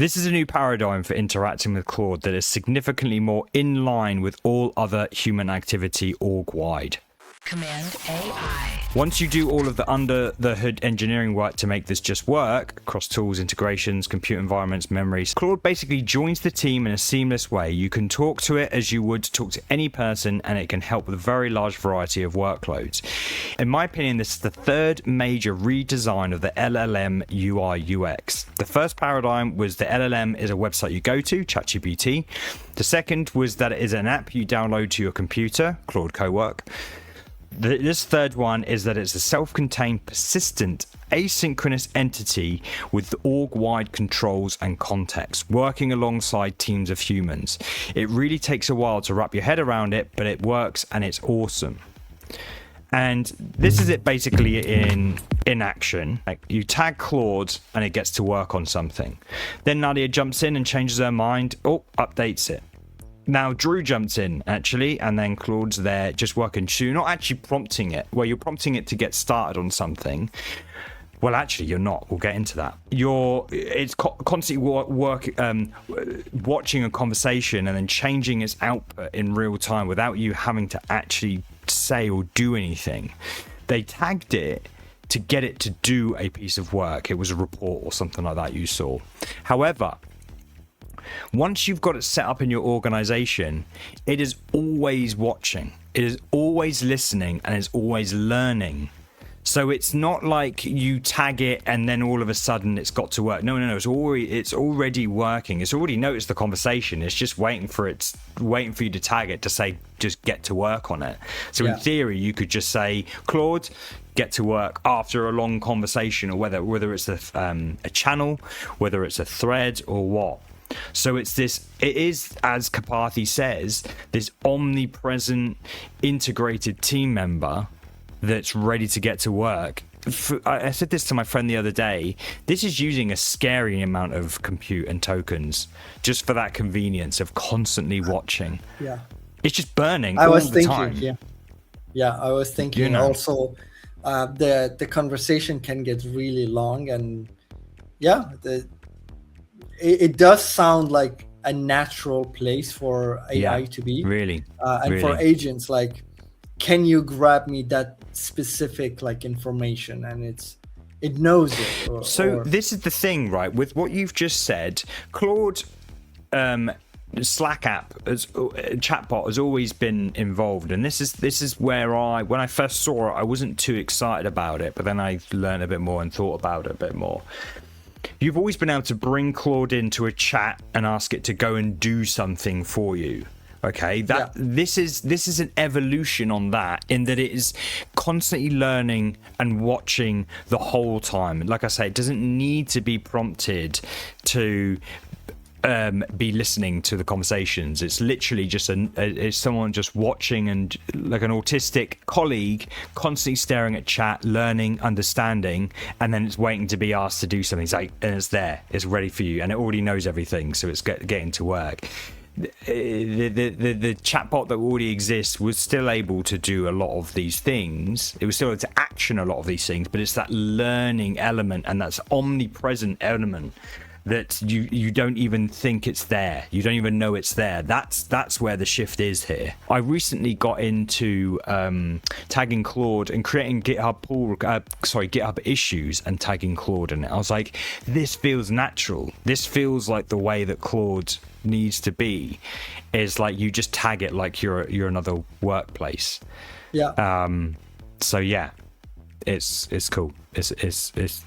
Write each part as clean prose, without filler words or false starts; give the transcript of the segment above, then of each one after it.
This is a new paradigm for interacting with Claude that is significantly more in line with all other human activity org-wide. Command AI. Once you do all of the under the hood engineering work to make this just work, across tools, integrations, computer environments, memories, Claude basically joins the team in a seamless way. You can talk to it as you would talk to any person, and it can help with a very large variety of workloads. In my opinion, this is the third major redesign of the LLM UI UX. The first paradigm was the LLM is a website you go to, ChatGPT. The second was that it is an app you download to your computer, Claude Cowork. This third one is that it's a self-contained, persistent, asynchronous entity with org-wide controls and context, working alongside teams of humans. It really takes a while to wrap your head around it, but it works and it's awesome. And this is it basically in action. Like, you tag Claude and it gets to work on something. Then Nadia jumps in and changes her mind. Oh, updates it. Now Drew jumps in actually, and then Claude's there just working. So you're not actually prompting it. Well, you're prompting it to get started on something. Well, actually, you're not. We'll get into that. It's constantly watching a conversation and then changing its output in real time without you having to actually say or do anything. They tagged it to get it to do a piece of work. It was a report or something like that you saw. However, once you've got it set up in your organization, it is always watching, it is always listening, and it's always learning. So it's not like you tag it and then all of a sudden it's got to work. No, it's already working. It's already noticed the conversation. It's just waiting for you to tag it to say, just get to work on it. So in theory, you could just say, Claude, get to work after a long conversation, or whether it's a channel, whether it's a thread or what. So it is, as Karpathy says, this omnipresent, integrated team member that's ready to get to work. I said this to my friend the other day. This is using a scary amount of compute and tokens just for that convenience of constantly watching. Yeah. It's just burning all the time. Yeah, I was thinking also the conversation can get really long, and it does sound like a natural place for AI to be. Really. And for agents, like, can you grab me that specific information? And it knows it. This is the thing, right? With what you've just said, Claude Slack app as chatbot has always been involved, and this is where when I first saw it, I wasn't too excited about it, but then I learned a bit more and thought about it a bit more. You've always been able to bring Claude into a chat and ask it to go and do something for you. Okay, this is an evolution on that, in that it is constantly learning and watching the whole time. Like I say, it doesn't need to be prompted to be listening to the conversations. It's literally just it's someone just watching, and like an autistic colleague constantly staring at chat, learning, understanding, and then it's waiting to be asked to do something. It's like, and it's there, it's ready for you, and it already knows everything, so it's getting to work. The chatbot that already exists was still able to do a lot of these things. It was still able to action a lot of these things, but it's that learning element and that's omnipresent element that you don't even think it's there. You don't even know it's there. That's where the shift is here. I recently got into tagging Claude and creating GitHub issues and tagging Claude in it. I was like, this feels natural. This feels like the way that Claude needs to be. Is like you just tag it like you're another workplace. Yeah. So yeah, it's cool. It's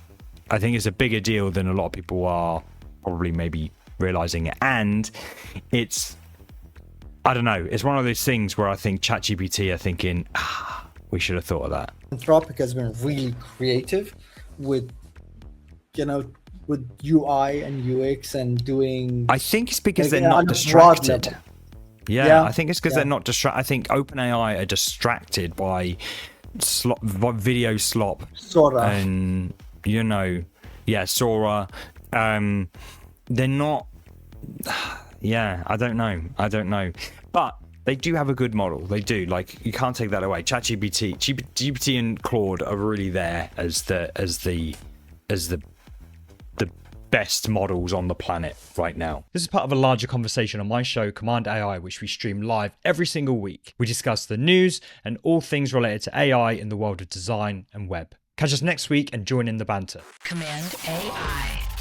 I think it's a bigger deal than a lot of people are probably maybe realizing it. And I don't know, it's one of those things where I think ChatGPT are thinking, we should have thought of that. Anthropic has been really creative with UI and UX and doing. I think it's because they're not distracted. Yeah, I think it's because they're not distracted. I think OpenAI are distracted by video slop. Sort of. And Sora. They're not. I don't know. But they do have a good model. They do. Like, you can't take that away. GPT and Claude are really there as the best models on the planet right now. This is part of a larger conversation on my show, Command AI, which we stream live every single week. We discuss the news and all things related to AI in the world of design and web. Catch us next week and join in the banter. Command AI.